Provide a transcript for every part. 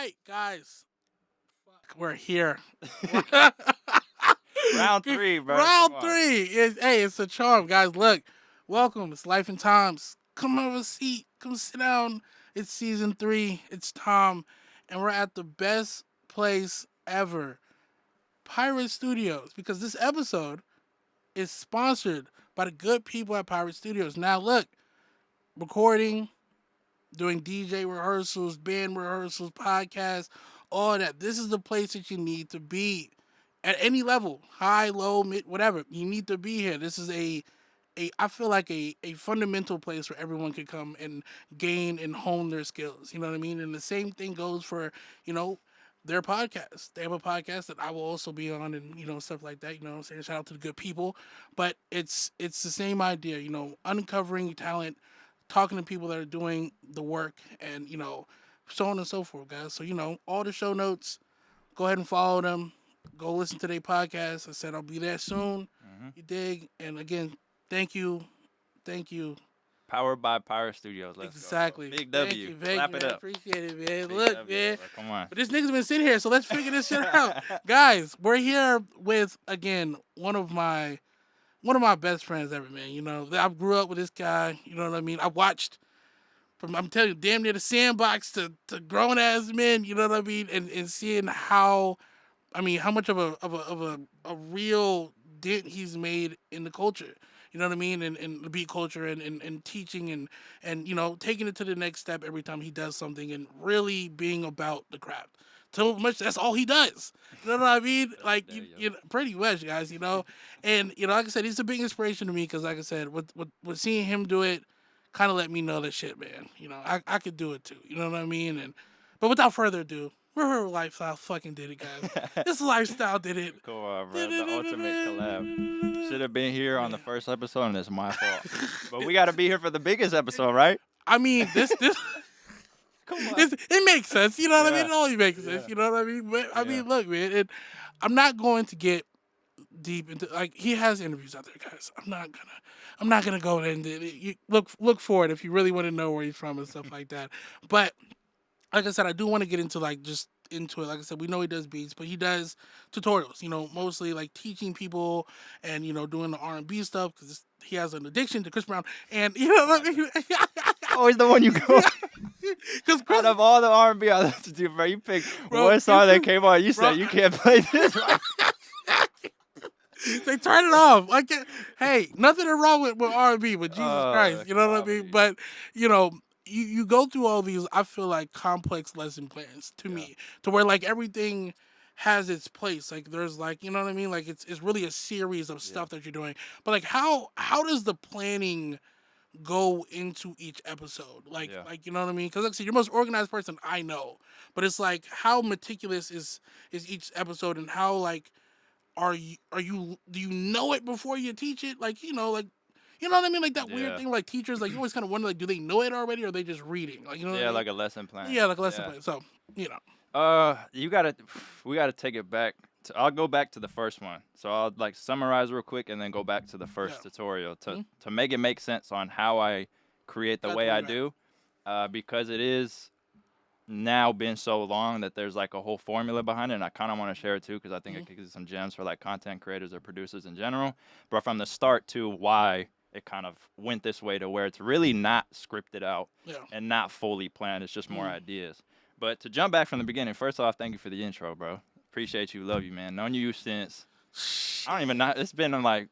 right, guys. We're here. Round 3, bro. Come Round on. 3. It's a charm, guys. Look, welcome. It's Life N Tymes. Come have a seat. Come sit down. It's season 3. It's Tom, and we're at the best place ever, Pirate Studios, because this episode is sponsored by the good people at Pirate Studios. Now, look, recording, doing DJ rehearsals, band rehearsals, podcasts, all that. This is the place that you need to be at any level, high, low, mid, whatever. You need to be here. This is a I feel like a fundamental place where everyone can come and gain and hone their skills. You know what I mean? And the same thing goes for, you know, their podcast. They have a podcast that I will also be on and, stuff like that. You know what I'm saying? Shout out to the good people. But it's the same idea, uncovering talent, talking to people that are doing the work and, so on and so forth, guys. So, all the show notes, go ahead and follow them. Go listen to their podcast. I said I'll be there soon. You dig? And again, thank you. Thank you. Powered by Pirate Studios. Let's Exactly. go. Big Thank W. you, thank Clap you, it man. up. Appreciate it, man. Big Look, W, man. bro. Come on. But this nigga's been sitting here, so let's figure this shit out. Guys, we're here with, again, one of my best friends ever, man. I grew up with this guy. You know what I mean? I watched from, I'm telling you, damn near the sandbox to grown ass men. You know what I mean? And seeing how, how much of a real dent he's made in the culture. You know what I mean? And the beat culture and teaching and taking it to the next step every time he does something and really being about the craft. So much that's all he does. You know what I mean? Like pretty much, guys. And like I said, he's a big inspiration to me because, like I said, with seeing him do it, kind of let me know that shit, man. I could do it too. You know what I mean? But without further ado, we're Lifestyle fucking did it, guys. This Lifestyle did it. Come on, bro. The ultimate collab. Should have been here on the first episode, and it's my fault. But we got to be here for the biggest episode, right? I mean, this Come on. it makes sense. You know what I mean? Yeah. It only makes sense. Yeah. You know what I mean? But I Yeah. mean, look, man. I'm not going to get deep into he has interviews out there, guys. I'm not gonna go into it. You look for it if you really want to know where he's from and stuff like that. But like I said, I do want to get into just into it. Like I said, we know he does beats, but he does tutorials. Mostly like teaching people and doing the R&B stuff because he has an addiction to Chris Brown. And you know what I mean? Always the one you go. Because Out of all the R&B I listened to, bro, you picked one song that came on. You said you can't play this. They turn it off. Like, hey, nothing wrong with R&B, but Jesus Christ, you know what I mean? But you go through all these, I feel like, complex lesson plans to me, to where like everything has its place. Like there's like, you know what I mean? Like it's really a series of stuff that you're doing. But like how does the planning go into each episode? Like you know what I mean? Because like I said, you're the most organized person I know. But it's like how meticulous is each episode and how like do you know it before you teach it? Like, like you know what I mean? Like that weird thing, like teachers, like you always kind of wonder, like, do they know it already or are they just reading? Like, you know what I mean? like a lesson plan. Yeah, like a lesson plan. So, we gotta take it back. I'll go back to the first one. So I'll like summarize real quick and then go back to the first tutorial to make it make sense on how I create the way I do, because it is now been so long that there's like a whole formula behind it, and I kind of want to share it too because I think it gives some gems for like content creators or producers in general. But from the start to why it kind of went this way to where it's really not scripted out and not fully planned. It's just more ideas. But to jump back from the beginning, first off, thank you for the intro, bro. Appreciate you. Love you, man. Known you since, I don't even know. It's been like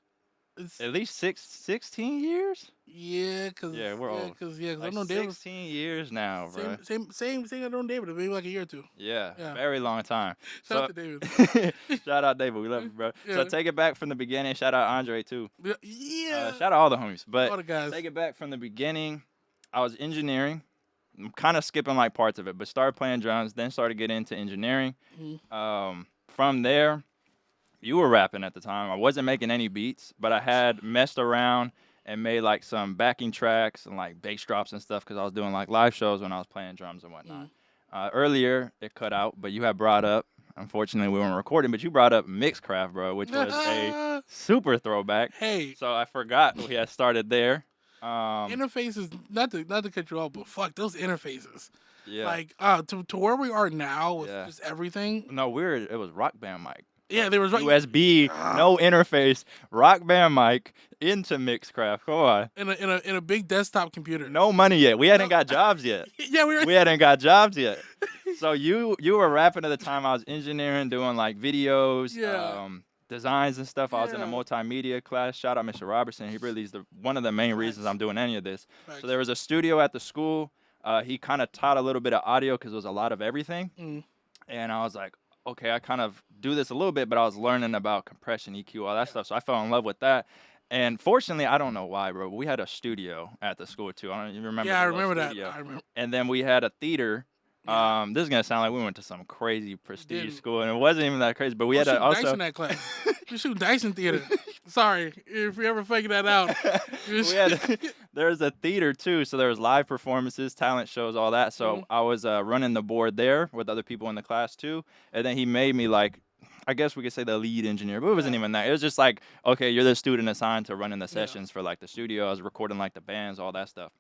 at least 16 years? Yeah, because we're old. Because like I've known David. 16 years now, bro. Same thing I've known David, maybe like a year or two. Yeah, very long time. Shout out to David. Shout out David. We love you, bro. So take it back from the beginning. Shout out Andre, too. Yeah. Shout out all the homies. But all the guys. Take it back from the beginning. I was engineering. I'm kind of skipping like parts of it, but started playing drums, then started getting into engineering. From there, you were rapping at the time. I wasn't making any beats, but I had messed around and made like some backing tracks and like bass drops and stuff because I was doing like live shows when I was playing drums and whatnot. Earlier, it cut out, but you had brought up, unfortunately we weren't recording, but you brought up Mixcraft, bro, which was a super throwback. Hey. So I forgot we had started there. Interfaces, not to cut you off, but fuck those interfaces. Yeah. Like to where we are now with Yeah. just everything. No, it was Rock Band mic. Yeah, there was USB, no interface, Rock Band mic into Mixcraft. Come on. In a big desktop computer. No money yet. We hadn't got jobs yet. Yeah, we hadn't got jobs yet. So you were rapping at the time. I was engineering, doing like videos, designs and stuff. I was in a multimedia class. Shout out Mr. Robertson. He really is one of the main reasons I'm doing any of this. So there was a studio at the school. He kind of taught a little bit of audio because it was a lot of everything. And I was like, okay, I kind of do this a little bit, but I was learning about compression, EQ, all that stuff. So I fell in love with that. And fortunately, I don't know why, bro, but we had a studio at the school too. I don't even remember. Yeah, I remember that. I remember. And then we had a theater. This is gonna sound like we went to some crazy prestige school, and it wasn't even that crazy. But we had also dice in that class. You shoot dice in theater. Sorry if you ever figure that out. There's a theater too, so there was live performances, talent shows, all that. So I was running the board there with other people in the class too, and then he made me like, I guess we could say the lead engineer, but it wasn't even that. It was just like, okay, you're the student assigned to running the sessions for like the studio. I was recording like the bands, all that stuff.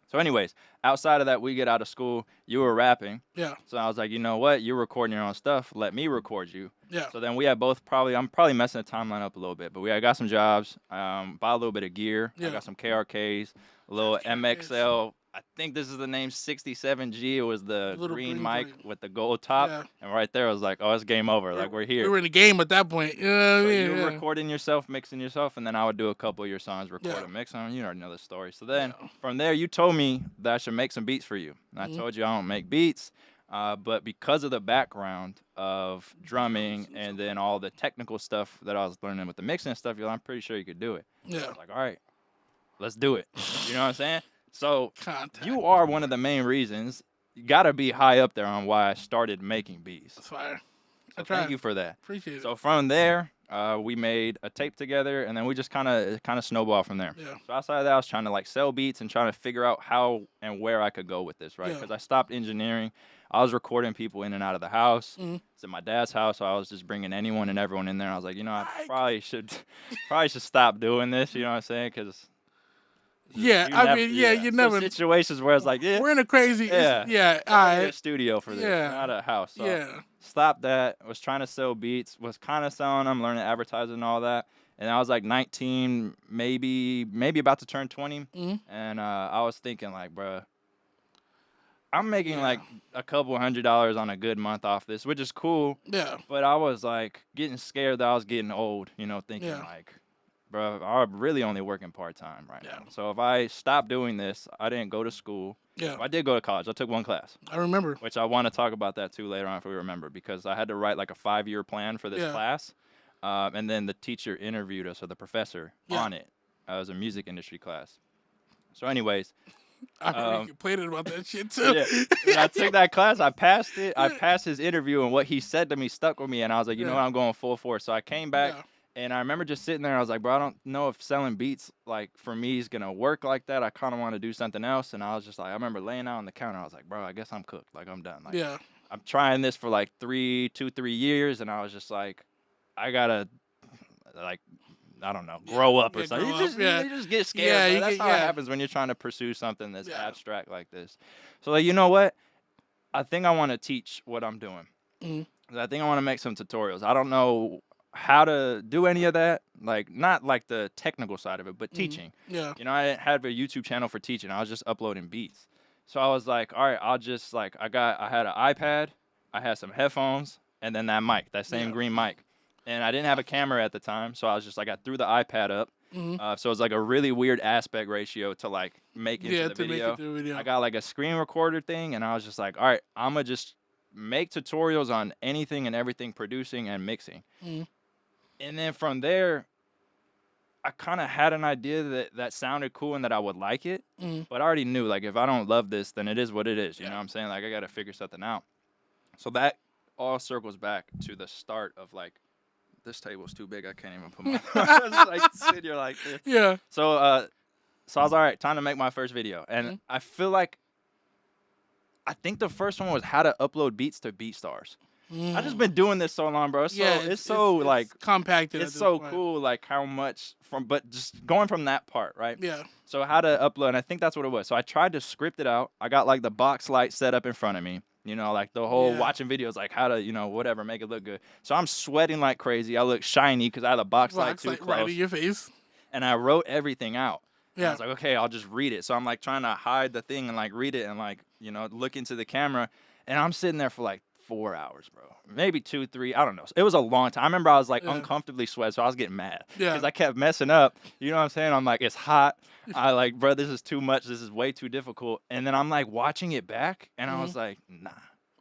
So anyways, outside of that, we get out of school, you were rapping. Yeah. So I was like, you know what? You're recording your own stuff. Let me record you. Yeah. So then we had both I'm probably messing the timeline up a little bit, but I got some jobs, bought a little bit of gear. I got some KRKs, a little MXL. I think this is the name 67G. It was the green mic with the gold top. Yeah. And right there, I was like, oh, it's game over. Like, we're here. We were in the game at that point. You know what I mean? You were recording yourself, mixing yourself, and then I would do a couple of your songs, record and mix them. You already know the story. So then from there, you told me that I should make some beats for you. And I told you I don't make beats. But because of the background of drumming and then all the technical stuff that I was learning with the mixing and stuff, I'm pretty sure you could do it. Yeah. I was like, all right, let's do it. You know what I'm saying? So you are one of the main reasons. You got to be high up there on why I started making beats. That's fire. So thank you for that. Appreciate it. So from there, we made a tape together, and then we just kind of snowballed from there. Yeah. So outside of that, I was trying to like sell beats and trying to figure out how and where I could go with this, right? Because I stopped engineering. I was recording people in and out of the house. It's at my dad's house, so I was just bringing anyone and everyone in there. I was like, I probably should stop doing this. You know what I'm saying? Because you never situations where it's like, we're in a crazy, a studio for this, not a house. So stopped that. Was trying to sell beats. Was kind of selling them, learning advertising and all that. And I was like 19, maybe about to turn 20, and I was thinking like, bruh, I'm making like a couple $100 on a good month off this, which is cool. Yeah. But I was like getting scared that I was getting old, thinking like, bro, I'm really only working part-time right now. So if I stop doing this, I didn't go to school. Yeah. I did go to college. I took one class. I remember. Which I want to talk about that too later on if we remember, because I had to write like a 5-year plan for this class. And then the teacher interviewed us, or the professor, on it. It was a music industry class. So anyways. I remember complaining about that shit too. When I took that class, I passed it. I passed his interview, and what he said to me stuck with me. And I was like, you know what, I'm going full force. So I came back, and I remember just sitting there. And I was like, bro, I don't know if selling beats like for me is gonna work like that. I kind of want to do something else. And I was just like, I remember laying out on the counter. I was like, bro, I guess I'm cooked. Like I'm done. Like I'm trying this for like 3 years, and I was just like, I gotta like. I don't know, grow up or something. You just get scared. Yeah, that's how it happens when you're trying to pursue something that's abstract like this. So, like, you know what? I think I want to teach what I'm doing. I think I want to make some tutorials. I don't know how to do any of that, like not like the technical side of it, but teaching. Yeah. I didn't have a YouTube channel for teaching. I was just uploading beats. So I was like, all right, I'll just like I had an iPad, I had some headphones, and then that mic, that same green mic. And I didn't have a camera at the time, so I was just like, I threw the iPad up. So it was like a really weird aspect ratio to like make into the video. I got like a screen recorder thing, and I was just like, all right, I'm going to just make tutorials on anything and everything, producing and mixing. And then from there, I kind of had an idea that sounded cool and that I would like it. But I already knew, like, if I don't love this, then it is what it is. You know what I'm saying? Like, I got to figure something out. So that all circles back to the start of like, this table's too big. I can't even put my like sit here like this. Yeah. So I was all right. Time to make my first video, and I feel like I think the first one was how to upload beats to BeatStars. I just been doing this so long, bro. It's so like compacted. It's so cool, like how much but just going from that part, right? Yeah. So how to upload, and I think that's what it was. So I tried to script it out. I got like the box light set up in front of me, like the whole watching videos, like how to, whatever, make it look good. So I'm sweating like crazy. I look shiny because I had a box light too close. Right in your face. And I wrote everything out. Yeah. And I was like, okay, I'll just read it. So I'm like trying to hide the thing and like read it and like, look into the camera. And I'm sitting there for like 4 hours, bro. Maybe 2, 3. I don't know. It was a long time. I remember I was like uncomfortably sweating, so I was getting mad. Yeah. Because I kept messing up. You know what I'm saying? I'm like, it's hot. I like, bro, this is too much. This is way too difficult. And then I'm like watching it back, and I was like, nah.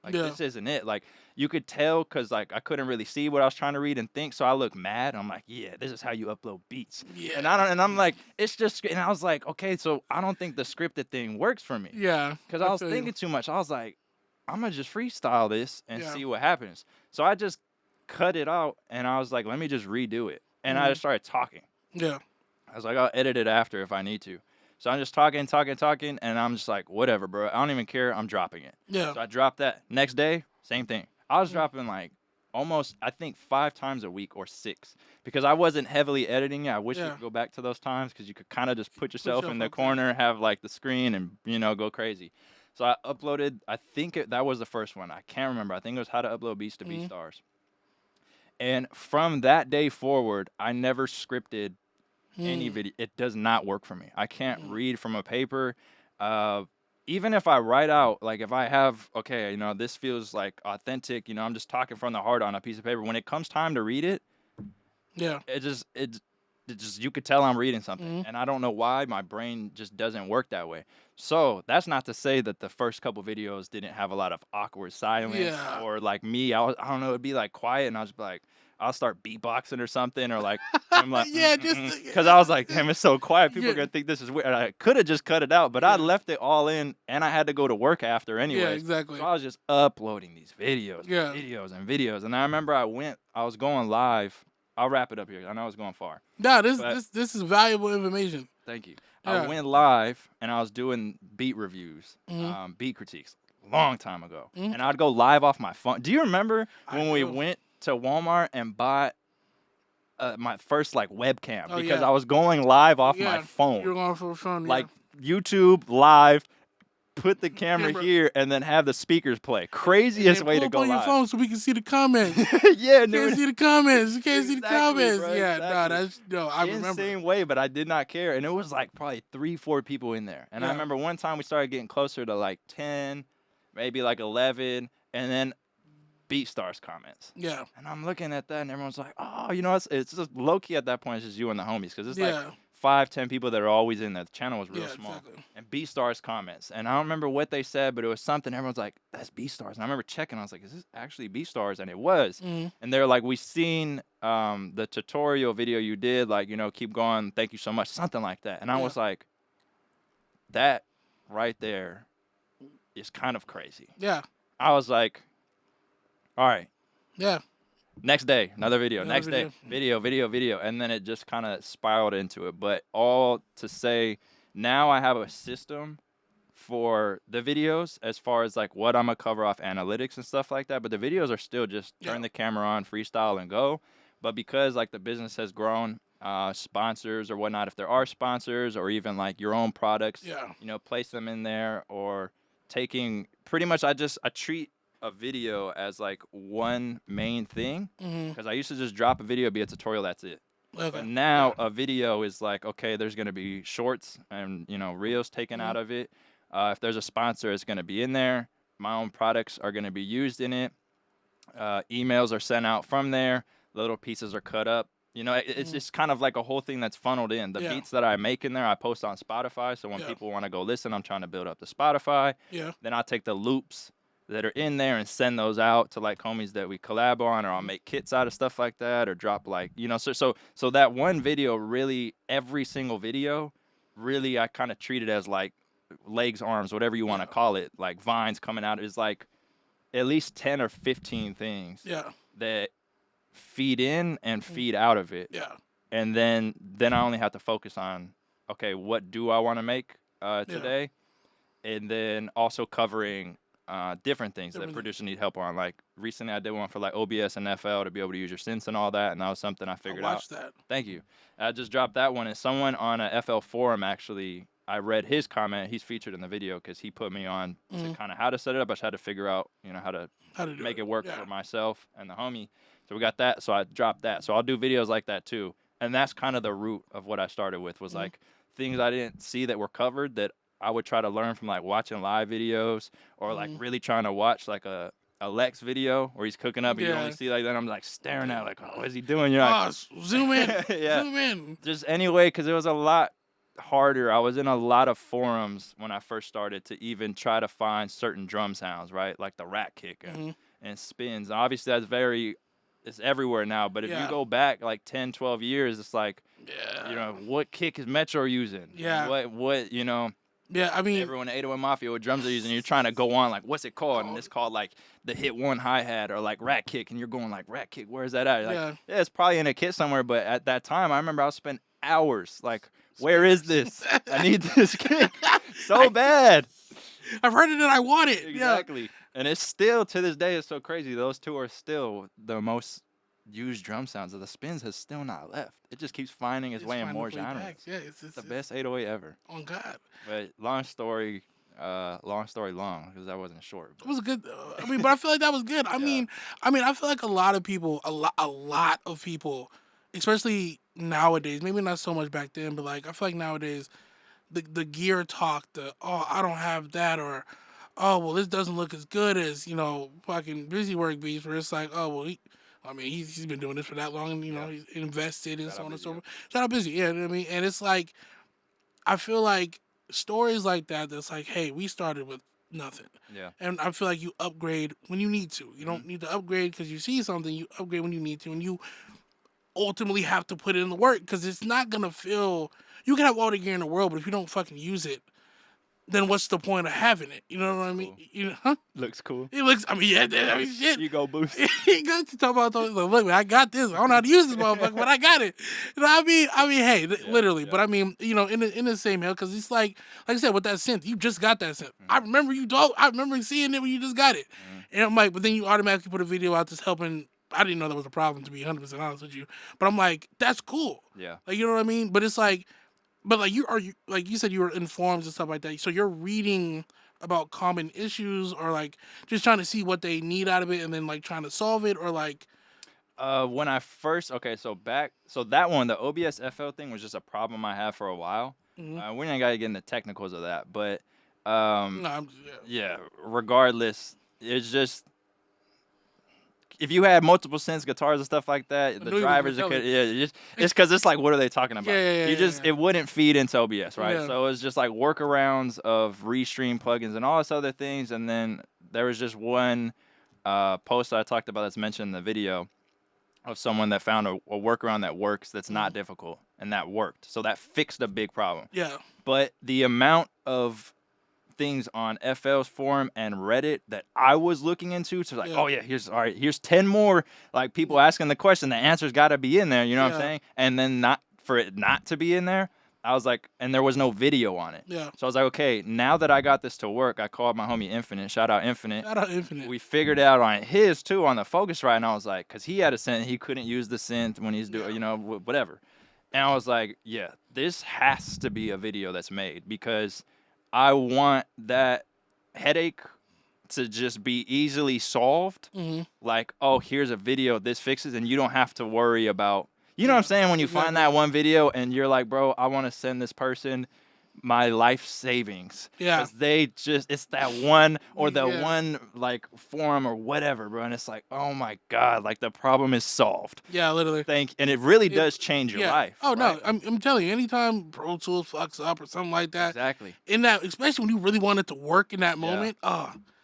Like, this isn't it. Like, you could tell because, like, I couldn't really see what I was trying to read and think, so I looked mad. I'm like, yeah, this is how you upload beats. Yeah. And I'm like, it's just, and I was like, okay, so I don't think the scripted thing works for me. Yeah. Because I was thinking too much. I was like, I'm going to just freestyle this and see what happens. So I just cut it out, and I was like, let me just redo it. And I just started talking. Yeah. I was like, I'll edit it after if I need to. So I'm just talking, and I'm just like, whatever, bro. I don't even care. I'm dropping it. Yeah. So I dropped that. Next day, same thing. I was dropping like almost, I think, 5 times a week or 6 because I wasn't heavily editing it. I wish you could go back to those times because you could kind of just put yourself in the corner, have like the screen and, go crazy. So I uploaded, I think that was the first one. I can't remember. I think it was how to upload beats to BeatStars. And from that day forward, I never scripted any video. It does not work for me. I can't read from a paper. Even if I write out, like if I have, okay, this feels like authentic, I'm just talking from the heart on a piece of paper. When it comes time to read it, it just, you could tell I'm reading something. And I don't know why my brain just doesn't work that way. So that's not to say that the first couple videos didn't have a lot of awkward silence or like me, I don't know, it'd be like quiet and I was like, I'll start beatboxing or something, or like I'm like, because I was like, damn, it's so quiet. People are gonna think this is weird. And I could have just cut it out, but I left it all in, and I had to go to work after anyway. Yeah, exactly. So I was just uploading these videos, videos. And I remember I was going live. I'll wrap it up here. I know I was going far. No, this is valuable information. Thank you. I went live and I was doing beat reviews, beat critiques, long time ago, and I'd go live off my phone. Do you remember when we went to Walmart and bought my first like webcam because I was going live off my phone? You were going for a phone, like YouTube live. Put the camera here and then have the speakers play. Craziest way to go live. Pull up on your phone so we can see the comments. Yeah, dude. You can't see the comments. You can't see the comments. Bro, I remember. Insane way, but I did not care. And it was like probably 3-4 people in there. And I remember one time we started getting closer to like 10, maybe like 11, and then BeatStars comments. Yeah. And I'm looking at that and everyone's like, oh, it's just low key at that point. It's just you and the homies because it's like 5-10 people that are always in there. The channel was real small. Exactly. And BeatStars comments. And I don't remember what they said, but it was something. Everyone's like, that's BeatStars. And I remember checking. I was like, is this actually BeatStars? And it was. And they're like, we seen the tutorial video you did. Like, keep going. Thank you so much. Something like that. And I was like, that right there is kind of crazy. Yeah. I was like, all right. Yeah. Next day, another video. Next day, video. And then it just kind of spiraled into it. But all to say, now I have a system for the videos as far as like what I'm going to cover off analytics and stuff like that. But the videos are still just turn the camera on, freestyle, and go. But because like the business has grown, sponsors or whatnot, if there are sponsors or even like your own products, place them in there or taking pretty much I treat a video as like one main thing because I used to just drop a video, be a tutorial, that's it. Okay. But now a video is like, okay, there's going to be shorts and reels taken out of it. If there's a sponsor, it's going to be in there. My own products are going to be used in it. Emails are sent out from there. Little pieces are cut up. It's just kind of like a whole thing that's funneled in. The beats that I make in there, I post on Spotify. So when people want to go listen, I'm trying to build up the Spotify. Yeah. Then I'll take the loops that are in there and send those out to like homies that we collab on, or I'll make kits out of stuff like that, or drop like, so that one video really, every single video, really I kind of treat it as like legs, arms, whatever you want to call it, like vines coming out is like at least 10 or 15 things that feed in and feed out of it. Yeah. And then I only have to focus on, okay, what do I want to make today? And then also covering different things that producers need help on, like recently I did one for like OBS and FL to be able to use your synths and all that, and that was something I figured out. Watch that. Thank you. I just dropped that one, and someone on a FL forum actually, I read his comment. He's featured in the video because he put me on to kind of how to set it up. I just had to figure out, how to make it work for myself and the homie. So we got that. So I dropped that. So I'll do videos like that too. And that's kind of the root of what I started with was like things I didn't see that were covered that I would try to learn from like watching live videos or like really trying to watch like a Lex video where he's cooking up and you only see like that. I'm like staring at like, oh, what is he doing? You're like, zoom in, zoom in. Just anyway, because it was a lot harder. I was in a lot of forums when I first started to even try to find certain drum sounds, right? Like the rat kick and spins. And obviously that's it's everywhere now. But if you go back like 10, 12 years, it's like, what kick is Metro using? Yeah. What. Yeah, I mean, everyone in 808 Mafia, what drums they're using, you're trying to go on like, what's it called? And it's called like the hit one hi-hat or like rat kick, and you're going like, rat kick, where's that at? Like, yeah, it's probably in a kit somewhere, but at that time, I remember I was spending hours like, where is this? I need this kick so bad. I've heard it and I want it. Exactly. Yeah. And it's still, to this day, it's so crazy. Those two are still the most used drum sounds. The spins has still not left. It just keeps finding its way in more genres. Yeah, it's the best 808 ever. On God. But long story long because that wasn't short. It was good. But I feel like that was good. I mean, I feel like a lot of people, especially nowadays, maybe not so much back then, but like I feel like nowadays, the gear talk, I don't have that, or oh well, this doesn't look as good as fucking Busy Work beats, where it's like oh well, he's been doing this for that long, and he's invested and so on and so forth. Shout out Busy, yeah, you know what I mean. And it's like I feel like stories like that. That's like, hey, we started with nothing. Yeah. And I feel like you upgrade when you need to. You don't need to upgrade because you see something. You upgrade when you need to, and you ultimately have to put in the work because it's not gonna feel. You can have all the gear in the world, but if you don't fucking use it, then what's the point of having it? You know what I mean? Cool. Looks cool. It looks. Shit. You go boost. You got to talk about those. Like, look, man, I got this. I don't know how to use this motherfucker, but I got it. Hey, literally. Yeah. But in the same hill, because it's like I said, with that synth, you just got that synth. I remember I remember seeing it when you just got it, and I'm like, but then you automatically put a video out that's helping. I didn't know that was a problem, to be 100% honest with you. But I'm like, that's cool. Yeah. Like, you know what I mean? But it's like. But like like you said, you were in forums and stuff like that. So you're reading about common issues, or like just trying to see what they need out of it, and then like trying to solve it, or like. When I first so that one, the OBS FL thing was just a problem I had for a while. Mm-hmm. We ain't gotta get into technicals of that, but regardless, it's just. If you had multiple synths, guitars and stuff like that, the drivers, it's because it's like, what are they talking about? It wouldn't feed into OBS, right? Yeah. So it was just like workarounds of restream plugins and all this other things. And then there was just one post I talked about that's mentioned in the video of someone that found a workaround that works that's not difficult, and that worked. So that fixed a big problem. Yeah. But the amount of things on FL's forum and Reddit that I was looking into to like, oh yeah, here's 10 more like people asking the question. The answer's got to be in there, you know what I'm saying? And then not for it not to be in there, I was like, and there was no video on it. Yeah. So I was like, okay, now that I got this to work, I called my homie Infinite. Shout out Infinite. Shout out Infinite. We figured out on his too on the Focusrite, and I was like, because he had a synth, he couldn't use the synth when he's doing, whatever. And I was like, yeah, this has to be a video that's made because I want that headache to just be easily solved. Mm-hmm. Like, oh, here's a video this fixes, and you don't have to worry about, you know what I'm saying? When you find that one video and you're like, bro, I want to send this person my life savings. Yeah. Because it's that one or the one like forum or whatever, bro. And it's like, oh my God, like the problem is solved. Yeah, literally. And it really does change your life. Oh, right? no, I'm telling you, anytime Pro Tools fucks up or something like that. Exactly. In that, especially when you really want it to work in that moment.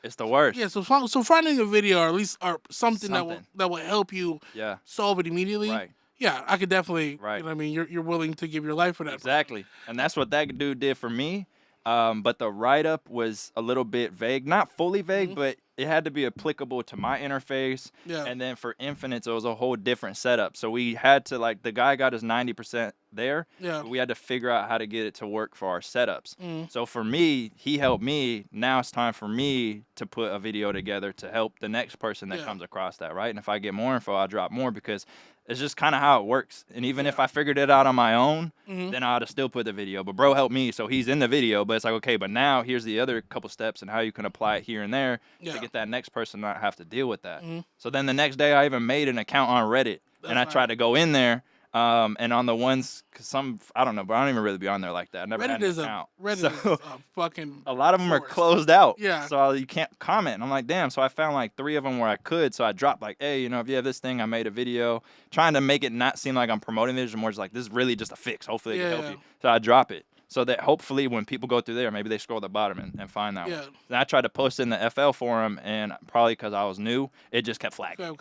It's the worst. Yeah, so finding a video or at least something. that will help you solve it immediately. Right. Yeah, I could definitely. Right. You know what I mean, you're willing to give your life for that. Exactly, and that's what that dude did for me. But the write up was a little bit vague, not fully vague, but it had to be applicable to my interface. Yeah. And then for Infinites, it was a whole different setup. So we had to, like, the guy got us 90% there. Yeah. But we had to figure out how to get it to work for our setups. Mm. So for me, he helped me. Now it's time for me to put a video together to help the next person that comes across that, right? And if I get more info, I'll drop more because it's just kind of how it works. And even if I figured it out on my own, then I ought to still put the video. But bro helped me, so he's in the video. But it's like, okay, but now here's the other couple steps and how you can apply it here and there to get that next person not have to deal with that. So then the next day I even made an account on Reddit. And I tried to go in there. And on the ones, cause some, I don't know, but I don't even really be on there like that. I never had an account. Reddit is a fucking a lot of them are closed out. Yeah. So you can't comment. And I'm like, damn. So I found like 3 of them where I could. So I dropped like, hey, you know, if you have this thing, I made a video trying to make it not seem like I'm promoting this. More just like, this is really just a fix. Hopefully it can help you. So I drop it. So that hopefully when people go through there, maybe they scroll to the bottom and find that one. Then I tried to post in the FL forum, and probably because I was new, it just kept flagging.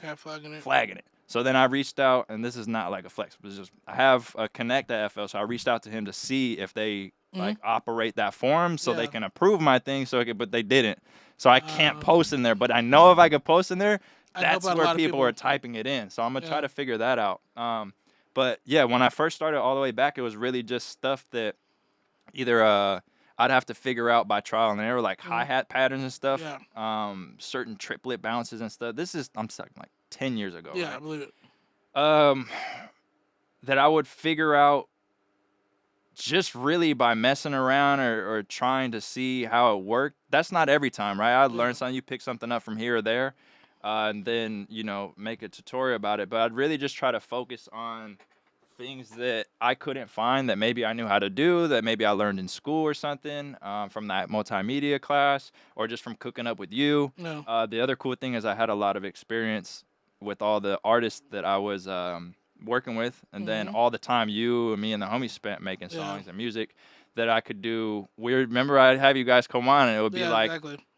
Flagging it. So then I reached out, and this is not like a flex, but it's just I have a connect at FL, so I reached out to him to see if they like operate that forum so they can approve my thing. But they didn't. So I can't post in there. But I know if I could post in there, that's where people are typing it in. So I'm gonna try to figure that out. But yeah, when I first started all the way back, it was really just stuff that either I'd have to figure out by trial and error, like hi-hat patterns and stuff, certain triplet bounces and stuff. I'm talking like 10 years ago. Yeah, right? I believe it. That I would figure out just really by messing around or trying to see how it worked. That's not every time, right? I'd learn something, you pick something up from here or there, and then, you know, make a tutorial about it. But I'd really just try to focus on things that I couldn't find that maybe I knew how to do, that maybe I learned in school or something, from that multimedia class, or just from cooking up with you. No. The other cool thing is I had a lot of experience with all the artists that I was working with, and then all the time you and me and the homies spent making songs and music that I could do. Remember I'd have you guys come on, and it would be like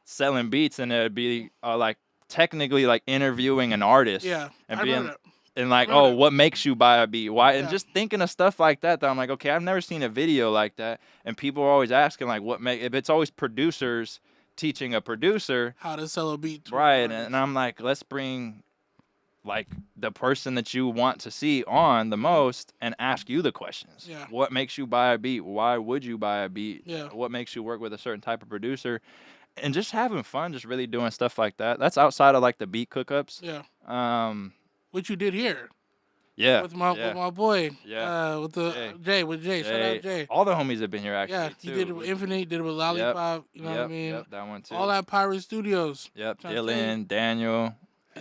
selling beats, and it would be like technically like interviewing an artist. Yeah, and I being remember that. and like, oh, what makes you buy a beat? Why? And just thinking of stuff like that I'm like, okay, I've never seen a video like that. And people are always asking, like, if it's always producers teaching a producer how to sell a beat. Right. And I'm like, let's bring like the person that you want to see on the most and ask you the questions. Yeah. What makes you buy a beat? Why would you buy a beat? Yeah. What makes you work with a certain type of producer? And just having fun, just really doing stuff like that. That's outside of like the beat cookups. Yeah. Which you did here. Yeah. With my boy. Yeah. With Jay. Shout out Jay. All the homies have been here actually. Yeah. Too. You did it with Infinite, did it with Lollipop. You know what I mean? Yep, that one too. All that Pirate Studios. Yep. Dylan, Daniel,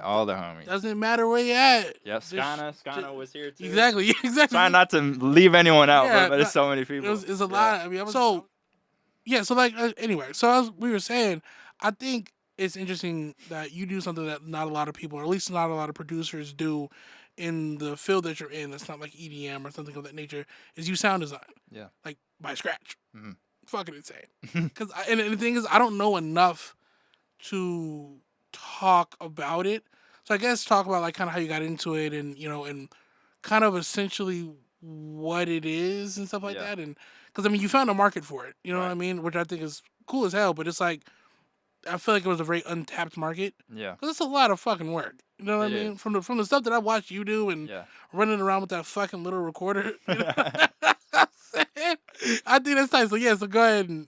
all the homies. Doesn't matter where you at. Yep. Skana was here too. Exactly. Try not to leave anyone out, but there's so many people. It's a lot. I mean, so like anyway. So as we were saying, I think it's interesting that you do something that not a lot of people, or at least not a lot of producers, do in the field that you're in. That's not like EDM or something of that nature. Is you sound design. Yeah. Like by scratch. Mm-hmm. Fucking insane. Because and the thing is, I don't know enough to talk about it. So I guess talk about like kind of how you got into it, and and kind of essentially what it is and stuff like that. And because I mean, you found a market for it. You know what I mean? Which I think is cool as hell. But it's like, I feel like it was a very untapped market. Yeah. Because it's a lot of fucking work. You know what I mean? From the stuff that I watched you do and running around with that fucking little recorder. You know I think that's nice. So so go ahead and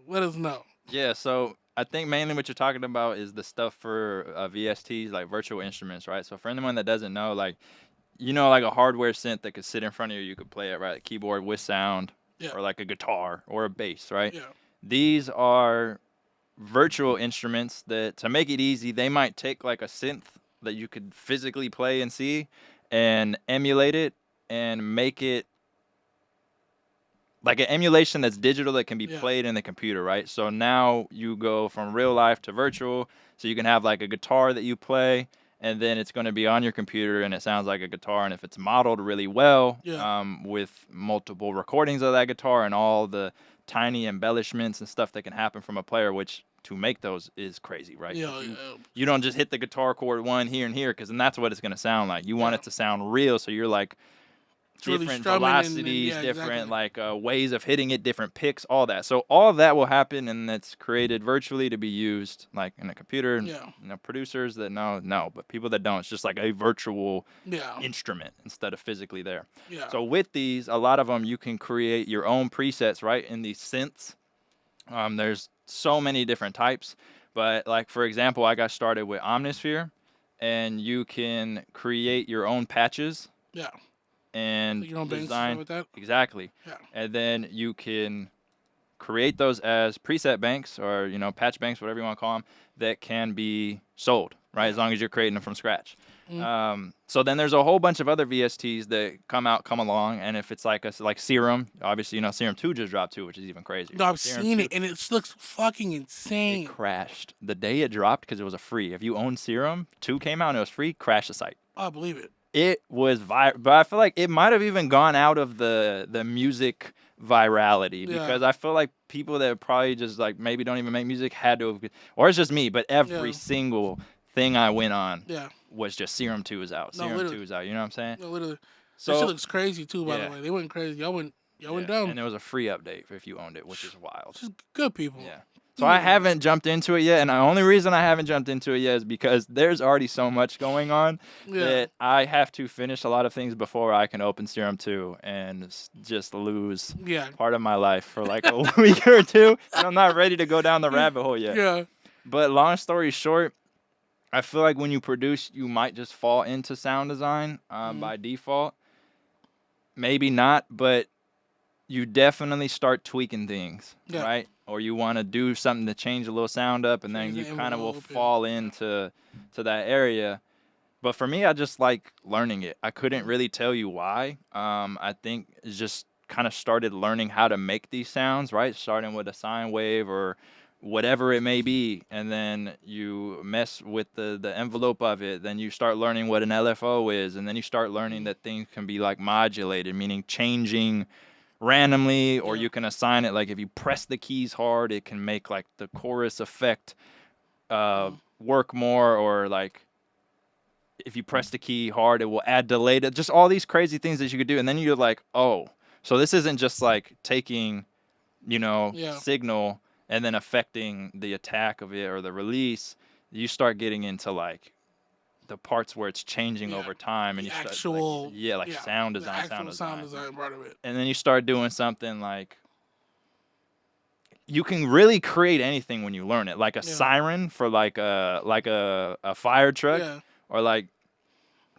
let us know. Yeah. So I think mainly what you're talking about is the stuff for VSTs, like virtual instruments, right? So for anyone that doesn't know, like, like a hardware synth that could sit in front of you, you could play it, right? A keyboard with sound, or like a guitar or a bass, right? Yeah. These are virtual instruments that, to make it easy, they might take like a synth that you could physically play and see and emulate it and make it like an emulation that's digital that can be played in the computer, right? So now you go from real life to virtual. So you can have like a guitar that you play, and then it's going to be on your computer and it sounds like a guitar. And if it's modeled really well, with multiple recordings of that guitar and all the tiny embellishments and stuff that can happen from a player, which to make those is crazy, right? You don't just hit the guitar chord one here and here, because then that's what it's going to sound like. You want it to sound real, so you're like It's really different strumming velocities, yeah, different exactly. ways of hitting it, different picks, all that. So all of that will happen, and that's created virtually to be used like in a computer. And, Yeah. producers that know, but people that don't, it's just like a virtual Yeah. instrument instead of physically there. Yeah. So with these, a lot of them you can create your own presets, right? In these synths, there's so many different types, but like for example, I got started with Omnisphere, and you can create your own patches Yeah. and Like your own banks design with that. exactly, Yeah. and then you can create those as preset banks or patch banks, whatever you want to call them, that can be sold, right? Yeah. As long as you're creating them from scratch. Mm. So then there's a whole bunch of other VSTs that come along, and if it's like Serum, obviously Serum 2 just dropped too, which is even crazier. No, I've Serum seen 2, it, and it looks fucking it insane. crashed the day it dropped because it was a free. If you own Serum 2 came out and it was free, crashed the site. I believe it. It was but I feel like it might have even gone out of the music virality, because I feel like people that probably just like maybe don't even make music had to have, or it's just me, but every single thing I went on was just Serum 2 is out. No, Serum 2 is out. You know what I'm saying? No, literally. So This shit looks crazy too. By the way, they went crazy. Y'all went dumb. and it was a free update if you owned it, which is wild. Just good people. Yeah. So I haven't jumped into it yet, and the only reason I haven't jumped into it yet is because there's already so much going on that I have to finish a lot of things before I can open Serum 2 and just lose part of my life for like a week or two, and I'm not ready to go down the rabbit hole yet. Yeah. But long story short, I feel like when you produce, you might just fall into sound design by default. Maybe not, but you definitely start tweaking things, right? Or you want to do something to change a little sound up, and then you kind of will fall into that area. But for me, I just like learning it. I couldn't really tell you why. I think it's just kind of started learning how to make these sounds, right? Starting with a sine wave or whatever it may be, and then you mess with the envelope of it. Then you start learning what an LFO is, and then you start learning that things can be like modulated, meaning changing randomly, or you can assign it like if you press the keys hard, it can make like the chorus effect work more, or like if you press the key hard, it will add delay to just all these crazy things that you could do. And then you're like, oh, so this isn't just like taking signal and then affecting the attack of it or the release. You start getting into like the parts where it's changing over time, and you start sound design, sound design part of it. And then you start doing something like you can really create anything when you learn it, like a siren for like a fire truck, or like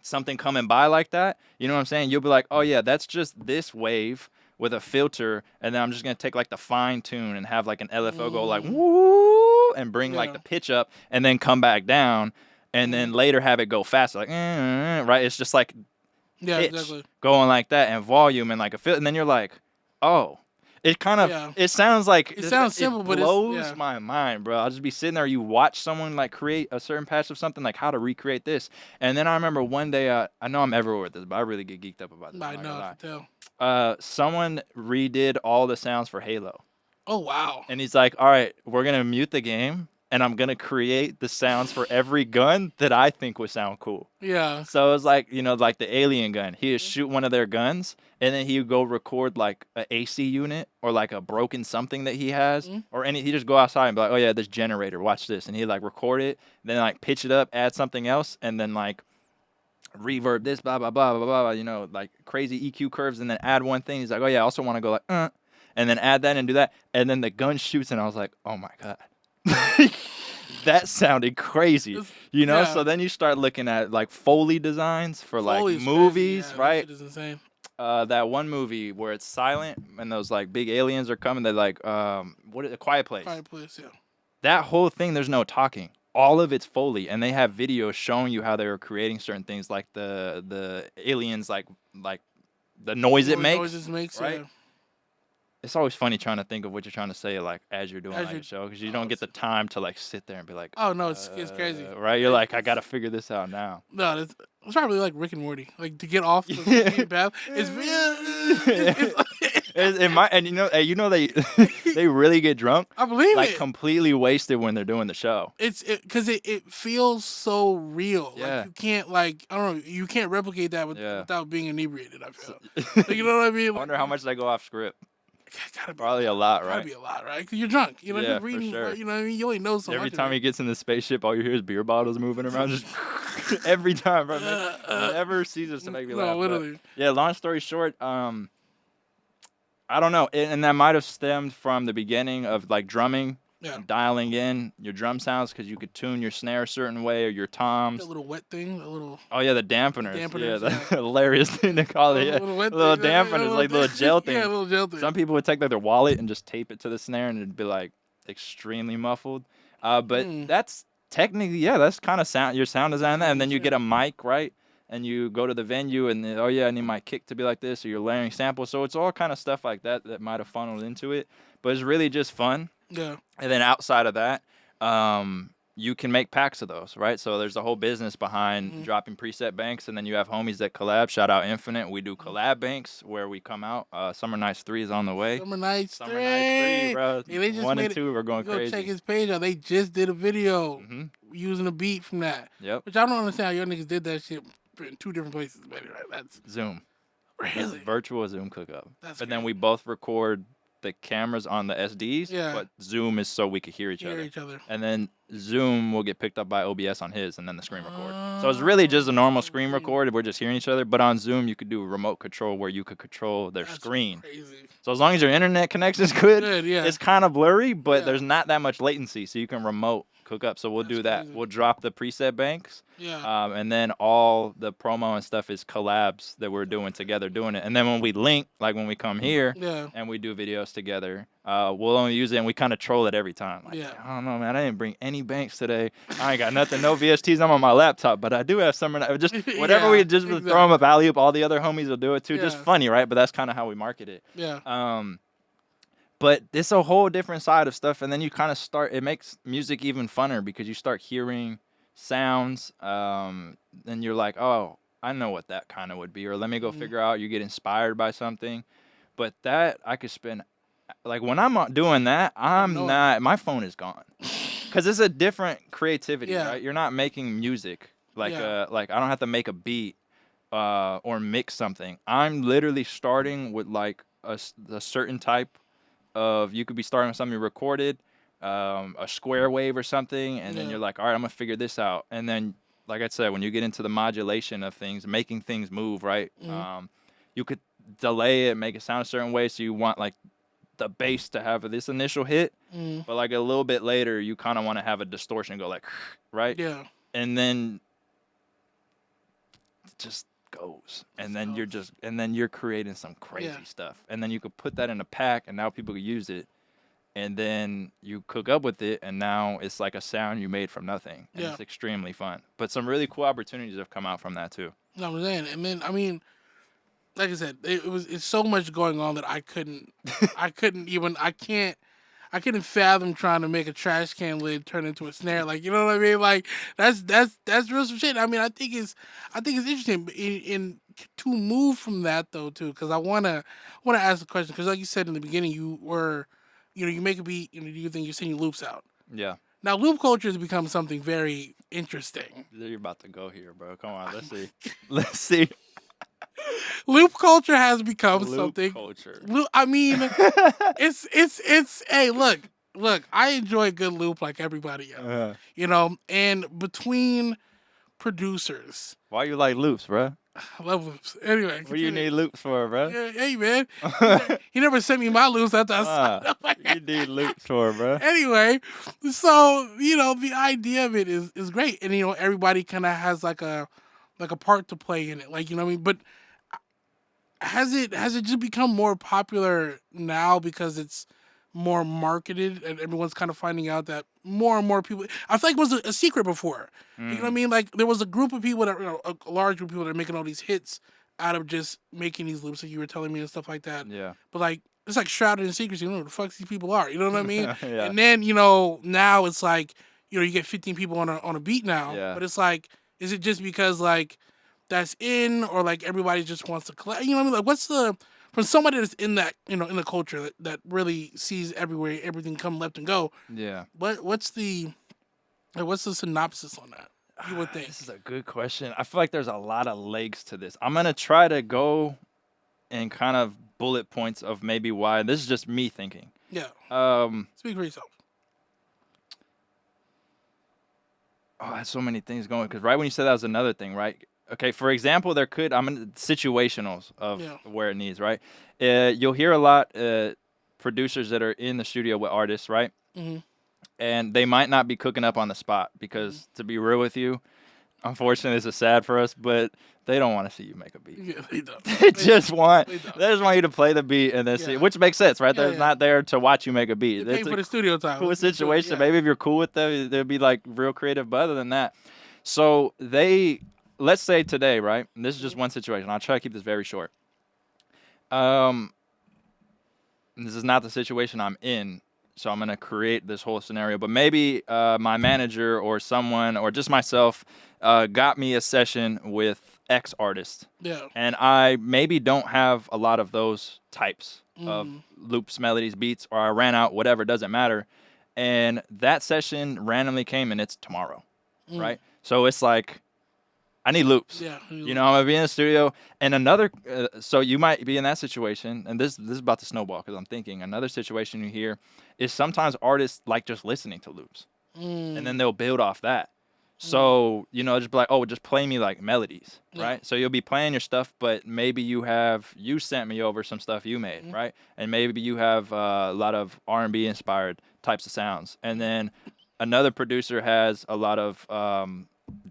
something coming by like that. You know what I'm saying? You'll be like, oh yeah, that's just this wave with a filter, and then I'm just gonna take like the fine tune and have like an LFO go like woo and bring like the pitch up, and then come back down. And then later have it go faster, like right? It's just like pitch going like that, and volume, and like a fit, and then you're like, oh, it kind of it sounds like it sounds simple, but it blows my mind, bro. I'll just be sitting there. You watch someone like create a certain patch of something, like how to recreate this, and then I remember one day, I know I'm everywhere with this, but I really get geeked up about this. I know, I can tell. Someone redid all the sounds for Halo. Oh wow! And he's like, all right, we're gonna mute the game, and I'm going to create the sounds for every gun that I think would sound cool. Yeah. So it's like, like the alien gun. He would shoot one of their guns, and then he would go record like an AC unit or like a broken something that he has. Or he just go outside and be like, oh yeah, this generator, watch this. And he'd like record it, then like pitch it up, add something else, and then like reverb this, blah, blah, blah, blah, blah, like crazy EQ curves, and then add one thing. He's like, oh yeah, I also want to go like, and then add that and do that. And then the gun shoots, and I was like, oh my God. That sounded crazy, So then you start looking at like Foley designs for like movies, right? That shit is insane. That one movie where it's silent and those like big aliens are coming. They're like, what is it? Quiet Place. Quiet Place, yeah. That whole thing, there's no talking. All of it's Foley, and they have videos showing you how they were creating certain things, like the aliens, like the noise it makes. Noises it makes, right? Yeah. It's always funny trying to think of what you're trying to say, like as you're doing a show, because you don't get the time to like sit there and be like, oh no, it's crazy, right? You're like, I gotta figure this out now. No, it's probably like Rick and Morty, like to get off the path. And you know they really get drunk, I believe like it. completely wasted when they're doing the show. It's because it feels so real. Like Yeah. you can't like I don't know you can't replicate that Yeah. without being inebriated. I feel. So- Like, you know what I mean? I wonder how much they go off script. Gotta be Probably a lot, Gotta right? be a lot, right? Because you're drunk. You know, Yeah, just for reading. sure. You know what I mean? You only know so Every much. time he gets in the spaceship, all you hear is beer bottles moving around. Just every time, bro. Never ceases to make me laugh. No, But literally. yeah. Long story short, I don't know, and that might have stemmed from the beginning of like drumming, Yeah. dialing in your drum sounds because you could tune your snare a certain way or your toms. That little wet thing, the little. Oh yeah, the dampeners. Yeah, Dampeners, that's yeah. a hilarious thing to call it. Yeah, Little wet little thing, yeah, dampeners, like little gel things. Yeah, little gel thing. Some people would take like their wallet and just tape it to the snare, and it'd be like extremely muffled. But that's technically, yeah, that's kind of sound your sound design. And then you get a mic, right? And you go to the venue, and oh yeah, I need my kick to be like this, or you're layering samples. So it's all kind of stuff like that might have funneled into it. But it's really just fun. Yeah. And then outside of that, you can make packs of those, right? So there's a whole business behind dropping preset banks, and then you have homies that collab. Shout out Infinite. We do collab banks where we come out. Summer Nights 3 is on the way. Summer Nights 3, bro. Hey, they just 1 made and 2 are going go crazy. check his page out. They just did a video Mm-hmm. using a beat from that. Yep. Which I don't understand how your niggas did that shit in 2 different places. But anyway, that's Zoom. really. Virtual Zoom cookup. That's But then crazy. we both record the cameras on the SDs, Yeah. but Zoom is so we could hear each other. And then Zoom will get picked up by OBS on his, and then the screen record. So it's really just a normal screen record. We're just hearing each other. But on Zoom, you could do remote control where you could control their That's screen. Crazy. So as long as your internet connection is good, Good, yeah. it's kind of blurry, but Yeah. there's not that much latency, so you can remote cook up. So we'll do that. crazy. We'll drop the preset banks. Yeah. And then all the promo and stuff is collabs that we're doing together, doing it. And then when we link, like when we come here Yeah. and we do videos together, we'll only use it and we kind of troll it every time. Like, Yeah. I don't know, man. I didn't bring any banks today. I ain't got nothing, no VSTs. I'm on my laptop, but I do have some. Just whatever Yeah, we just exactly. throw them up alley oop. All the other homies will do it too. Just Yeah. funny, right? But that's kind of how we market it. Yeah. But it's a whole different side of stuff, and then you kind of start. It makes music even funner because you start hearing sounds. Then you're like, oh, I know what that kind of would be, or let me go figure out. You get inspired by something, but that I could spend. Like when I'm doing that, I'm know it. not. My phone is gone because it's a different creativity, Yeah. right? You're not making music like Yeah. like I don't have to make a beat or mix something. I'm literally starting with like a certain type of, you could be starting with something you recorded, a square wave or something, and then Yeah. you're like, all right, I'm gonna figure this out. And then, like I said, when you get into the modulation of things, making things move, right? You could delay it, make it sound a certain way, so you want like the bass to have this initial hit, but like a little bit later, you kind of want to have a distortion go like, right? Yeah. And then it just goes, and then you're creating some crazy stuff, and then you could put that in a pack, and now people could use it, and then you cook up with it, and now it's like a sound you made from nothing, and Yeah. it's extremely fun. But some really cool opportunities have come out from that too. You know what I'm saying? And then I mean, like I said, it's so much going on that I couldn't fathom trying to make a trash can lid turn into a snare. Like, you know what I mean? Like that's real some shit. I mean, I think it's interesting in to move from that though too, because I wanna ask the question, because like you said in the beginning, you make a beat, you think you're sending loops out. Yeah. Now loop culture has become something very interesting. You're about to go here, bro. Come on, let's see. Let's see. Loop culture has become Loop something. culture. I mean, it's. Hey, look. I enjoy a good loop like everybody else, And between producers, Why you like loops, bro? I love loops. Anyway, What do you need loops for, bro? Yeah, hey man, he never sent me my loops after I signed up. You need loops for, bro. Anyway, so the idea of it is great, and everybody kind of has like a part to play in it, like, you know what I mean. But has it just become more popular now because it's more marketed and everyone's kind of finding out that more and more people? I feel like it was a secret before. You know what I mean? Like there was a group of people that, a large group of people that are making all these hits out of just making these loops, like you were telling me and stuff like that. Yeah. But like it's like shrouded in secrecy. You don't know who the fuck these people are. You know what I mean? Yeah. And then now it's like you get 15 people on a beat now. Yeah. But it's like, is it just because like that's in, or like everybody just wants to collect? You know what I mean? Like, from somebody that's in that, in the culture that really sees everything come left and go. Yeah. What's the synopsis on that? You would think. This is a good question. I feel like there's a lot of legs to this. I'm gonna try to go and kind of bullet points of maybe why. This is just me thinking. Yeah. Speak for yourself. Oh, I had so many things going because right when you said that was another thing, right? Okay, for example, there could situationals of where it needs, right? You'll hear a lot producers that are in the studio with artists, right? Mm-hmm. And they might not be cooking up on the spot because, to be real with you, unfortunately, this is sad for us, but they don't want to see you make a beat. Yeah, they don't. They just want you to play the beat and then see, which makes sense, right? They're not there to watch you make a beat. They pay for the studio time. Cool situation. Maybe if you're cool with them, they'll be like real creative. But other than that, so let's say today, right? And this is just one situation. I'll try to keep this very short. This is not the situation I'm in. So I'm going to create this whole scenario. But maybe my manager or someone or just myself got me a session with X artist. Yeah. And I maybe don't have a lot of those types of loops, melodies, beats, or I ran out, whatever, doesn't matter. And that session randomly came and it's tomorrow, right? So it's like, I need loops. Yeah. I'm gonna be in the studio, and another. So you might be in that situation, and this is about to snowball because I'm thinking another situation you hear is sometimes artists like just listening to loops, and then they'll build off that. So just be like, oh, just play me like melodies, right? So you'll be playing your stuff, but maybe you sent me over some stuff you made, right? And maybe you have a lot of R&B inspired types of sounds, and then another producer has a lot of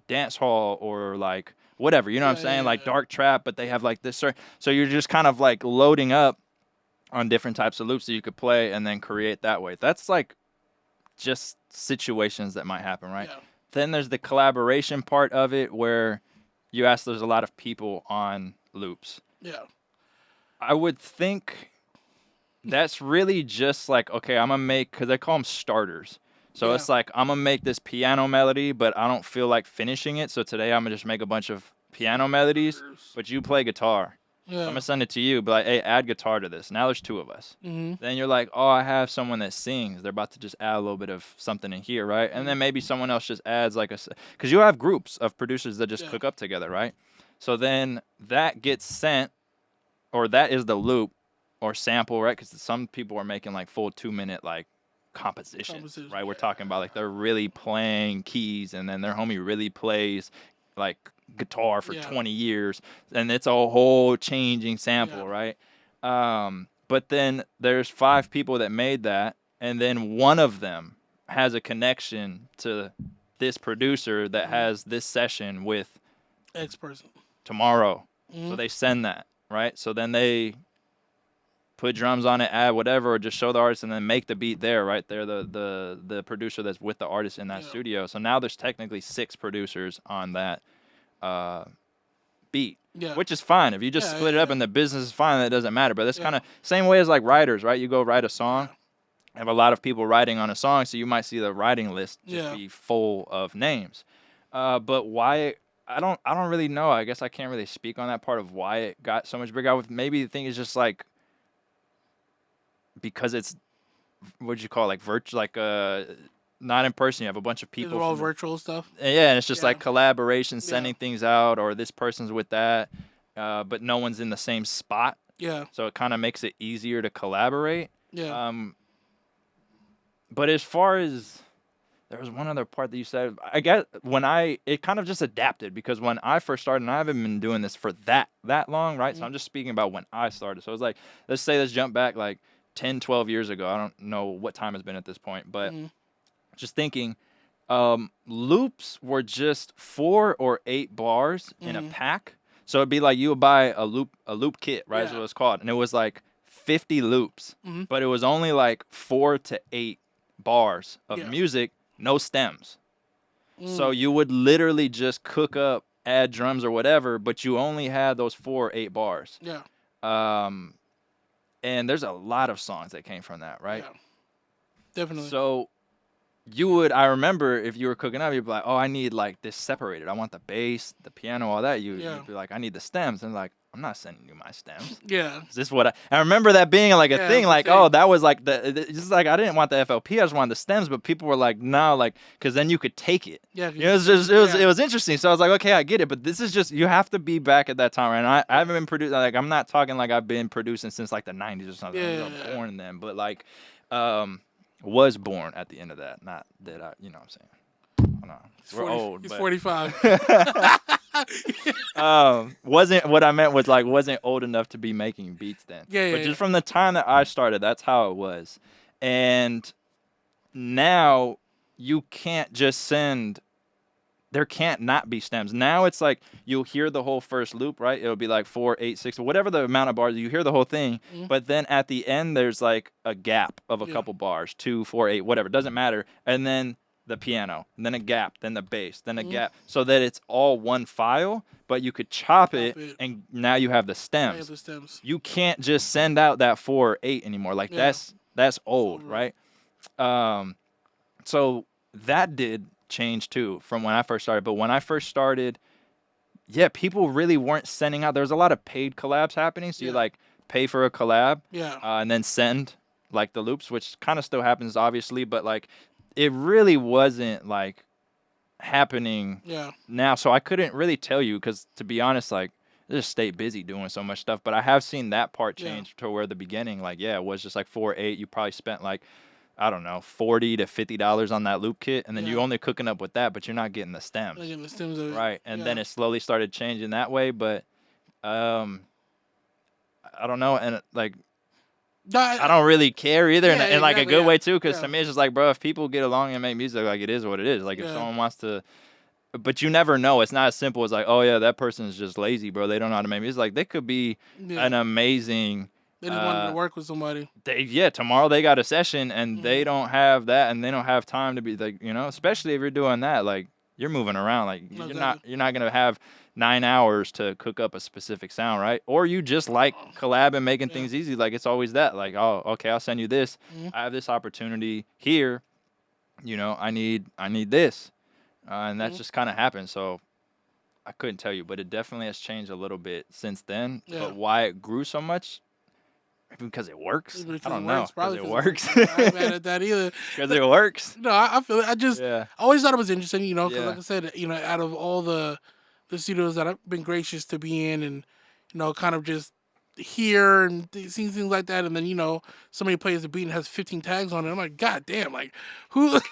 dance hall or like whatever, what I'm saying? Like dark trap, but they have like this certain, so you're just kind of like loading up on different types of loops that you could play and then create that way. That's like just situations that might happen, right? Yeah. Then there's the collaboration part of it where there's a lot of people on loops. Yeah. I would think that's really just like, okay, I'm gonna make, because they call them starters. So it's like, I'm going to make this piano melody, but I don't feel like finishing it. So today I'm going to just make a bunch of piano melodies, but you play guitar. Yeah. So I'm going to send it to you, but like, hey, add guitar to this. Now there's two of us. Then you're like, oh, I have someone that sings. They're about to just add a little bit of something in here, right? And then maybe someone else just adds like because you have groups of producers that just cook up together, right? So then that gets sent, or that is the loop or sample, right? Because some people are making like full 2-minute like compositions, right? We're talking about like they're really playing keys and then their homie really plays like guitar for 20 years and it's a whole changing sample, right? But then there's 5 people that made that and then one of them has a connection to this producer that has this session with X person tomorrow. So they send that, right? So then they put drums on it, add whatever, or just show the artist and then make the beat there, right there, the producer that's with the artist in that studio. So now there's technically 6 producers on that beat, which is fine. If you just split it up and the business is fine, that doesn't matter. But that's kind of same way as like writers, right? You go write a song, have a lot of people writing on a song, so you might see the writing list just be full of names. But why? I don't really know. I guess I can't really speak on that part of why it got so much bigger. Maybe the thing is just like, because it's what'd you call it, like virtual, like not in person. You have a bunch of people. It's all virtual stuff. Yeah, and it's just like collaboration, sending things out, or this person's with that, but no one's in the same spot. Yeah. So it kind of makes it easier to collaborate. Yeah. But as far as there was one other part that you said, I guess it kind of just adapted because when I first started, and I haven't been doing this for that long, right? So I'm just speaking about when I started. So it was like, let's jump back like 10, 12 years ago. I don't know what time it's been at this point, but just thinking, loops were just 4 or 8 bars in a pack. So it'd be like you would buy a loop kit, right? Is what it's called. And it was like 50 loops, but it was only like 4 to 8 bars of music, no stems. So you would literally just cook up, add drums or whatever, but you only had those 4 or 8 bars. Yeah. And there's a lot of songs that came from that, right? Yeah. Definitely. So I remember if you were cooking up, you'd be like, oh, I need like this separated. I want the bass, the piano, all that. You'd be like, I need the stems. And like, I'm not sending you my stems. Yeah. Is this what I remember that being like a thing, like, oh, that was like just like I didn't want the FLP, I just wanted the stems, but people were like, no, like, because then you could take it. Yeah. You know, it was interesting. So I was like, okay, I get it, but this is just, you have to be back at that time, right? And I haven't been producing, like, I'm not talking like I've been producing since like the 90s or something. I was born then, but like, was born at the end of that, not that I, you know what I'm saying. We're old. He's 45. Wasn't what I meant was like wasn't old enough to be making beats then. But just from the time that I started, that's how it was. And now you can't just send. There can't not be stems. Now it's like you'll hear the whole first loop, right? It'll be like 4, 8, 6, whatever the amount of bars. You hear the whole thing, but then at the end there's like a gap of a couple bars, 2, 4, 8, whatever. It doesn't matter. And then the piano, and then a gap, then the bass, then a gap, so that it's all one file, but you could chop it, and now you have the stems. You can't just send out that 4 or 8 anymore. Like that's old, right? So that did change too from when I first started. But when I first started, people really weren't sending out. There was a lot of paid collabs happening, so you like pay for a collab, and then send like the loops, which kind of still happens obviously, but like it really wasn't like happening now. So I couldn't really tell you because, to be honest, like I just stayed busy doing so much stuff. But I have seen that part change to where the beginning, like, it was just like 4, 8. You probably spent like, I don't know, $40 to $50 on that loop kit. And then you only cooking up with that, but you're not getting the stems. Not getting the stems of it. Right. And then it slowly started changing that way. But I don't know. And like, I don't really care either, in like a good way too, because to me it's just like, bro, if people get along and make music, like, it is what it is. Like if someone wants to, but you never know. It's not as simple as like, oh yeah, that person is just lazy, bro. They don't know how to make music. Like they could be an amazing. They just wanted to work with somebody. Tomorrow they got a session and they don't have that, and they don't have time to be like, especially if you're doing that, like you're moving around, like you're not gonna have 9 hours to cook up a specific sound, right? Or you just like collab and making things easy. Like it's always that, like, oh, okay, I'll send you this. I have this opportunity here. I need this, and that's just kind of happened. So I couldn't tell you, but it definitely has changed a little bit since then. But why it grew so much? Because it works. I don't know. Because it works. I'm not mad at that either. Because it works. No, I feel it. I always thought it was interesting, because like I said, out of all the studios that I've been gracious to be in, and kind of just hear and see things like that, and then somebody plays the beat and has 15 tags on it. I'm like, God damn, like who's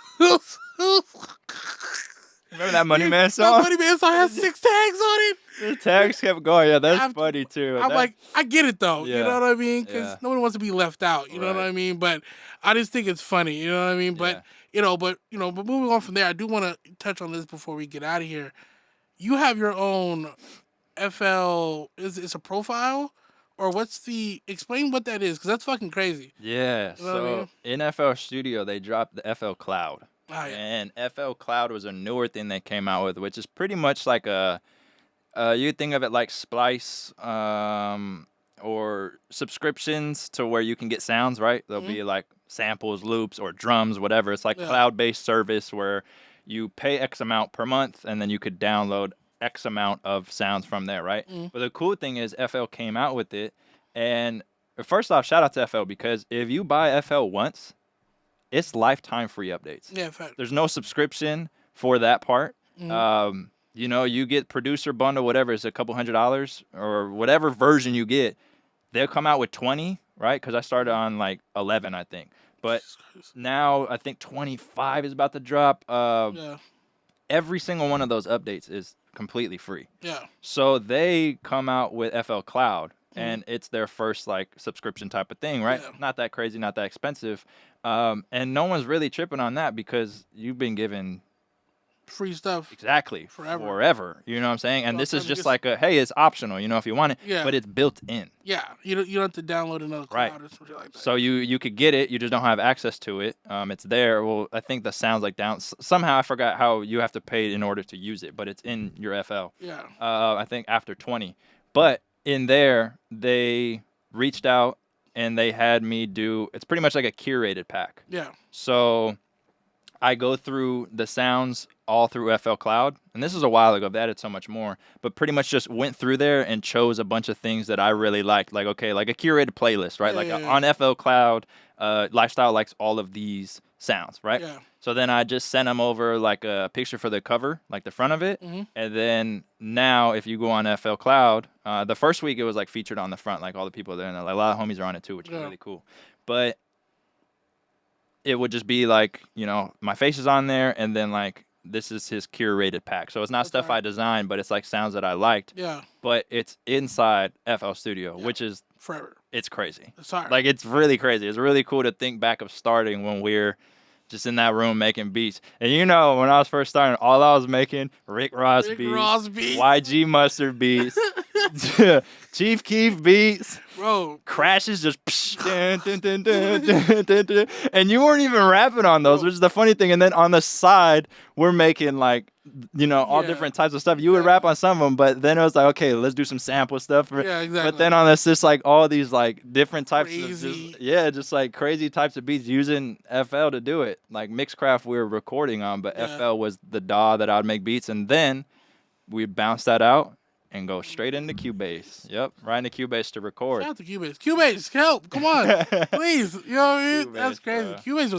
remember that Money Man song? That Money Man song has 6 tags on it. The tags kept going. Yeah, that's funny too. I'm like, I get it though. You know what I mean? Because nobody wants to be left out. You know what I mean? But I just think it's funny. You know what I mean? But but moving on from there, I do want to touch on this before we get out of here. You have your own FL. Is it a profile, or explain what that is? Because that's fucking crazy. Yeah. So in FL Studio, they dropped the FL Cloud. Oh, yeah. And FL Cloud was a newer thing they came out with, which is pretty much like you think of it like Splice or subscriptions to where you can get sounds, right? There'll be like samples, loops, or drums, whatever. It's like cloud-based service where you pay X amount per month, and then you could download X amount of sounds from there, right? But the cool thing is FL came out with it, and first off, shout out to FL, because if you buy FL once, it's lifetime free updates. Yeah, fact. There's no subscription for that part. You get producer bundle, whatever, it's a couple $100 or whatever version you get. They'll come out with 20, right? Because I started on like 11, I think. But now I think 25 is about to drop. Every single one of those updates is completely free. Yeah. So they come out with FL Cloud, and it's their first like subscription type of thing, right? Yeah. Not that crazy, not that expensive. And no one's really tripping on that because you've been given free stuff. Exactly. Forever. You know what I'm saying? And this is just like hey, it's optional, if you want it, but it's built in. Yeah. You don't have to download another cloud or something like that. So you could get it, you just don't have access to it. It's there. Well, I think the sound's like down. Somehow I forgot how you have to pay in order to use it, but it's in your FL. Yeah. I think after 20. But in there, they reached out and they had me do, it's pretty much like a curated pack. Yeah. So I go through the sounds all through FL Cloud, and this is a while ago. They added so much more, but pretty much just went through there and chose a bunch of things that I really liked. Like, okay, like a curated playlist, right? On FL Cloud, Lifestyle likes all of these sounds, right? Yeah. So then I just sent them over like a picture for the cover, like the front of it. Mm-hmm. And then now if you go on FL Cloud, the first week it was like featured on the front, like all the people there, and like, a lot of homies are on it too, which is really cool. But it would just be like, my face is on there, and then like this is his curated pack. So it's not stuff I designed, but it's like sounds that I liked. Yeah. But it's inside FL Studio, which is forever. It's crazy. Sorry. Like, it's really crazy. It's really cool to think back of starting when we're just in that room making beats. And when I was first starting, all I was making, Rick Ross beats, YG Mustard beats, Chief Keef beats, bro, crashes just dun, dun, dun, dun, dun, dun, dun, and you weren't even rapping on those, which is the funny thing. And then on the side, we're making like, all different types of stuff. You would rap on some of them, but then it was like, okay, let's do some sample stuff. Yeah, exactly. But then on this, just like all these like different types crazy. of just like crazy types of beats using FL to do it. Like Mixcraft we were recording on, but FL was the DAW that I would make beats, and then we bounce that out and go straight into Cubase. Yep, right into Cubase to record. Shout out to Cubase. Cubase, help! Come on, please. You know what I mean? That's crazy. Cubase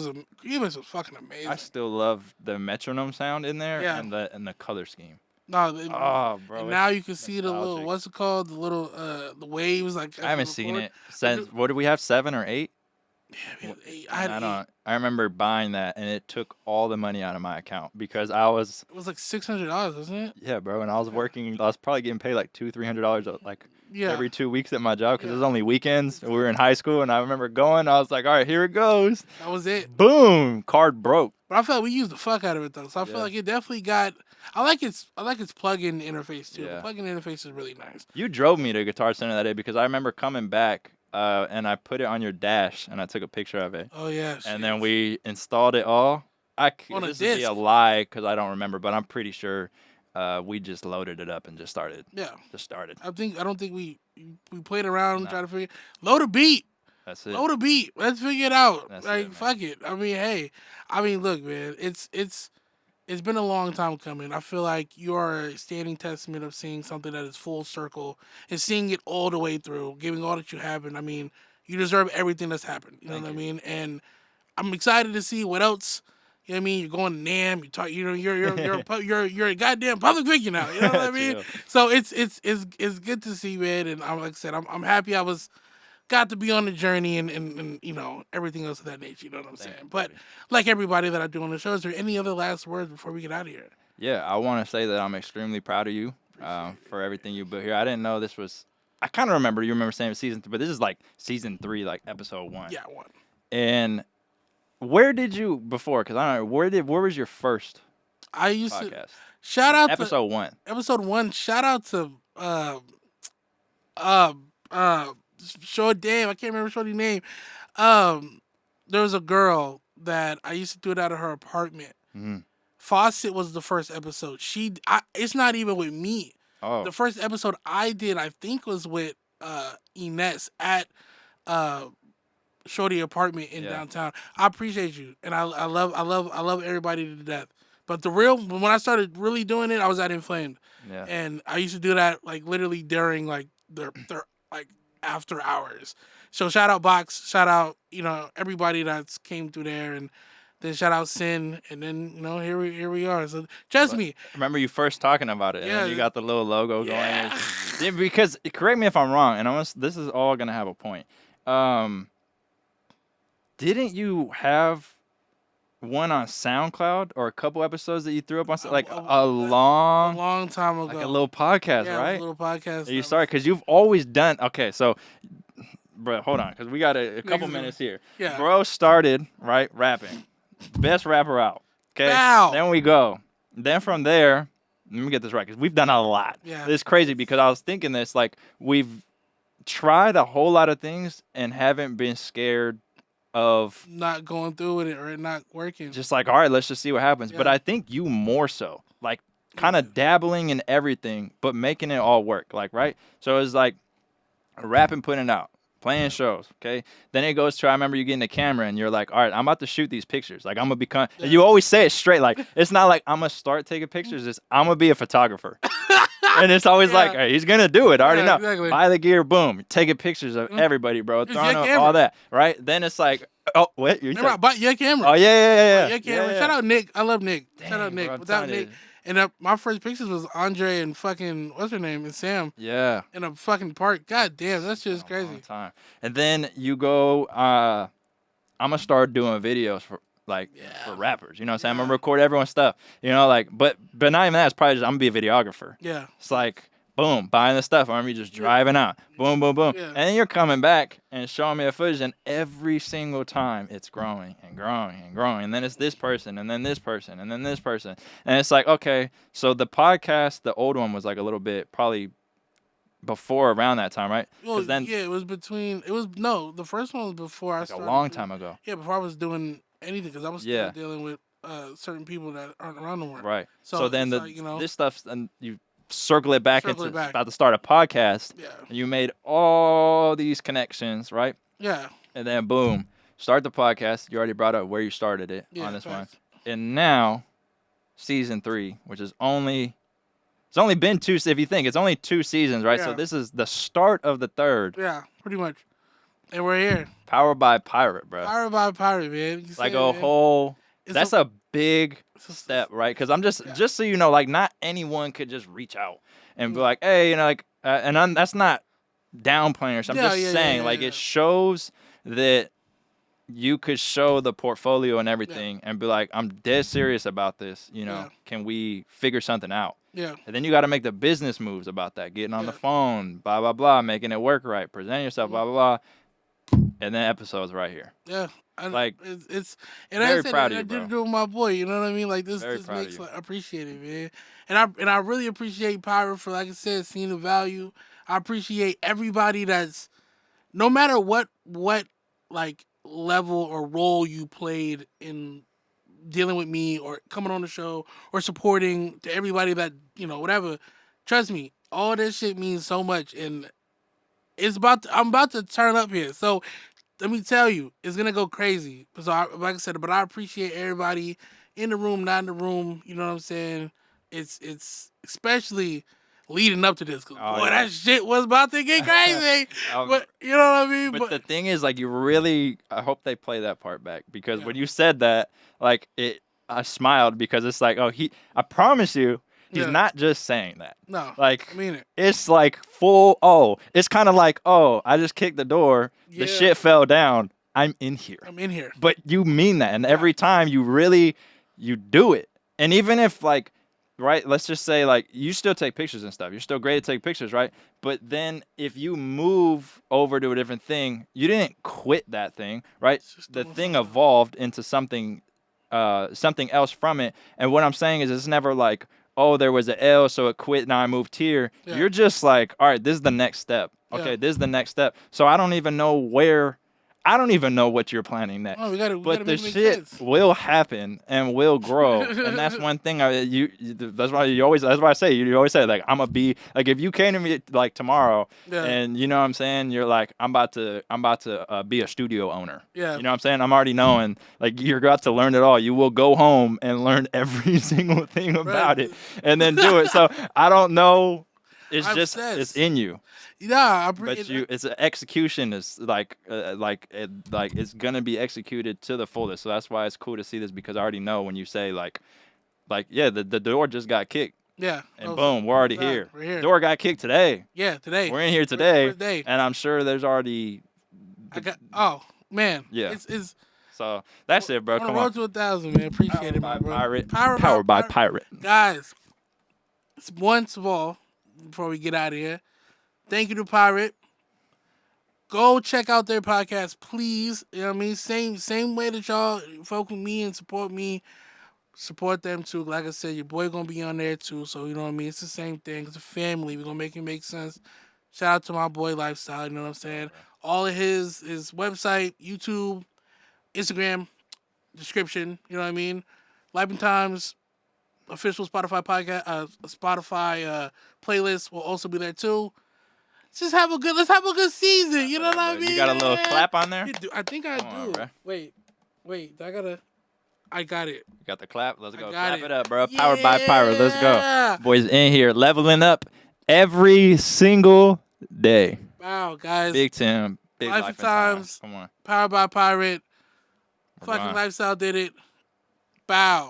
was fucking amazing. I still love the metronome sound in there and the color scheme. No, bro. And now you can see the little, what's it called? The little the waves. Like I haven't seen it since. What did we have? 7 or 8? Yeah, we had 8. I remember buying that, and it took all the money out of my account because I was. It was like $600, wasn't it? Yeah, bro. And I was working. I was probably getting paid like $200-$300 like every 2 weeks at my job because it was only weekends. We were in high school, and I remember going. I was like, all right, here it goes. That was it. Boom, card broke. But I felt we used the fuck out of it though, so I feel like it definitely got. I like its plug-in interface too. The plug-in interface is really nice. You drove me to Guitar Center that day because I remember coming back. And I put it on your dash, and I took a picture of it. Oh, yeah. And then we installed it all. On a this disc. would be a lie because I don't remember, but I'm pretty sure we just loaded it up and just started. Yeah. Just started. I don't think we played around and tried to figure. Load a beat. That's it. Load a beat. Let's figure it out. That's like, it, fuck it. I mean, hey. Look, man. It's been a long time coming. I feel like you are a standing testament of seeing something that is full circle and seeing it all the way through, giving all that you have. And I mean, you deserve everything that's happened. You know what I mean? And I'm excited to see what else. You know what I mean? You're going to NAMM. You talk. You're a goddamn public figure now. You know what I mean? So it's good to see, man. And like I said, I'm happy I got to be on the journey and everything else of that nature. You know what I'm saying? But like everybody that I do on the show, is there any other last words before we get out of here? Yeah, I want to say that I'm extremely proud of you for everything you built here. I didn't know this was. I kind of remember you remember saying season 3, but this is like season 3, like episode 1. Yeah, 1. And where did you before? Because I don't know where was your first. I used podcast? To shout out episode 1. Episode 1. Shout out to Short Dave. I can't remember Shorty's name. There was a girl that I used to do it out of her apartment. Mm-hmm. Fawcett was the first episode. It's not even with me. Oh. The first episode I did, I think, was with Ines at Shorty apartment in downtown. I appreciate you, and I love everybody to death. But when I started really doing it, I was at Inflamed, and I used to do that like literally during like their like after hours. So shout out Box, shout out everybody that's came through there, and then shout out Sin, and then here we are. So trust me. Remember you first talking about it, and then you got the little logo going. Because correct me if I'm wrong, and this is all gonna have a point. Didn't you have one on SoundCloud or a couple episodes that you threw up on like a long time ago, like a little podcast, right? A little podcast. You started because you've always done. Okay, so. Bro, hold on, because we got a couple minutes here. Yeah. Bro started, right, rapping. Best rapper out. Okay? Wow. Then we go. Then from there, let me get this right, because we've done a lot. Yeah. It's crazy, because I was thinking this, like, we've tried a whole lot of things and haven't been scared of... not going through with it or it not working. Just like, all right, let's just see what happens. Yeah. But I think you more so. Like, kind of dabbling in everything, but making it all work. Like, right? So it's like, rapping, putting it out. playing shows, okay? Then it goes to, I remember you getting the camera and you're like, all right, I'm about to shoot these pictures. Like, I'm going to become, and you always say it straight. Like, it's not like I'm going to start taking pictures. It's I'm going to be a photographer. And it's always like, hey, he's going to do it. I already know. Exactly. Buy the gear, boom. Taking pictures of everybody, bro. Throwing up all that, right? Then it's like, oh, what? Remember, I bought your camera. Oh, yeah. Your camera. Yeah. Shout out Nick. I love Nick. Shout out Nick. Bro, Without Nick. And my first pictures was Andre and fucking, what's her name? And Sam. Yeah. In a fucking park. God damn, that's just crazy. Time. And then you go, I'm going to start doing videos for rappers. You know what I'm saying? I'm going to record everyone's stuff. You know, like, but not even that. It's probably just, I'm going to be a videographer. Yeah. It's like, boom, buying the stuff. I'm going to be just driving out. Boom, boom, boom. Yeah. And then you're coming back and showing me the footage. And every single time it's growing and growing and growing. And then it's this person and then this person and then this person. And it's like, okay, so the podcast, the old one was like a little bit probably before around that time, right? Well, then, yeah, it was between, the first one was before I started. A long time ago. Yeah, before I was doing anything, because I was still dealing with certain people that aren't around no more. Right. So then this stuff, and you circle it back Circle into it back. about to start a podcast. Yeah. And you made all these connections, right? Yeah. And then boom, start the podcast. You already brought up where you started it on this one. And now, season 3, which is it's only been 2. If you think it's only 2 seasons, right? So this is the start of the 3rd. Yeah, pretty much. And we're here. Powered by Pirate, bro. Powered by Pirate, man. Like a whole. That's a big step, right? Because I'm just so you know, like not anyone could just reach out and be like, hey, you know, like, that's not downplaying or something. I'm just saying, like, it shows that you could show the portfolio and everything and be like, I'm dead serious about this. You know, can we figure something out? Yeah. And then you got to make the business moves about that, getting on the phone, blah, blah, blah, making it work right, presenting yourself, blah, blah, blah. And then episodes right here. Yeah. Like, it's and very I said proud of I you, did bro. it with my boy, you know what I mean? Like this makes I appreciate it, man. And I really appreciate Pirate for, like I said, seeing the value. I appreciate everybody that's, no matter what like level or role you played in dealing with me or coming on the show or supporting, to everybody that, you know, whatever. Trust me, all this shit means so much, and I'm about to turn up here. So let me tell you, it's gonna go crazy. So like I said, but I appreciate everybody in the room, not in the room. You know what I'm saying? It's especially leading up to this, cause that shit was about to get crazy. But you know what I mean? But the thing is, like, I hope they play that part back, because when you said that, like, I smiled, because it's like, I promise you, he's not just saying that. No, like, I mean it. It's like full. It's kind of like, I just kicked the door, the shit fell down, I'm in here. But you mean that, and every time you do it, and even if, like, right, let's just say, like, you still take pictures and stuff. You're still great at taking pictures, right? But then if you move over to a different thing, you didn't quit that thing, right? The thing evolved into something else from it. And what I'm saying is, it's never like, there was an L, so it quit, now I moved here. Yeah. You're just like, all right, this is the next step. Okay, this is the next step. So I don't even know what you're planning next. But the shit will happen and will grow, and that's one thing. That's why I say you always say, like, I'm gonna be like, if you came to me like tomorrow, and you know what I'm saying, you're like, I'm about to be a studio owner. Yeah. You know what I'm saying? I'm already knowing, like, you're about to learn it all. You will go home and learn every single thing about it, and then do it. So I don't know. It's in you. Yeah, it's an execution. Is it's gonna be executed to the fullest. So that's why it's cool to see this, because I already know when you say the door just got kicked. Yeah. And boom, we're already here. We're here. Door got kicked today. Yeah, today. We're in here today, and I'm sure there's already. Man. Yeah. It's. So that's it, bro. Come on. Road to 1,000, man. Appreciate it, bro. Powered by Pirate. Guys, once of all, before we get out of here, thank you to Pirate. Go check out their podcast, please. You know what I mean? Same way that y'all fuck with me and support me, support them too. Like I said, your boy gonna be on there too. So you know what I mean? It's the same thing. It's a family. We're gonna make it make sense. Shout out to my boy Lifestyle, you know what I'm saying? All of his website, YouTube, Instagram, description, you know what I mean? Lyfe N Tymes official Spotify podcast, Spotify playlist will also be there too. Let's have a good season. You know what I mean? You got a little clap on there? I think I do. On, wait. I got it. You got the clap? Let's go. Got Clap it. it up, bro. Powered by Pyro. Let's go. Boys in here leveling up every single day. Wow, guys. Big Tim. Big Lyfe N Tymes. Come on. Powered by Pirate. We're Fucking gone. Lifestyle did it. Bow.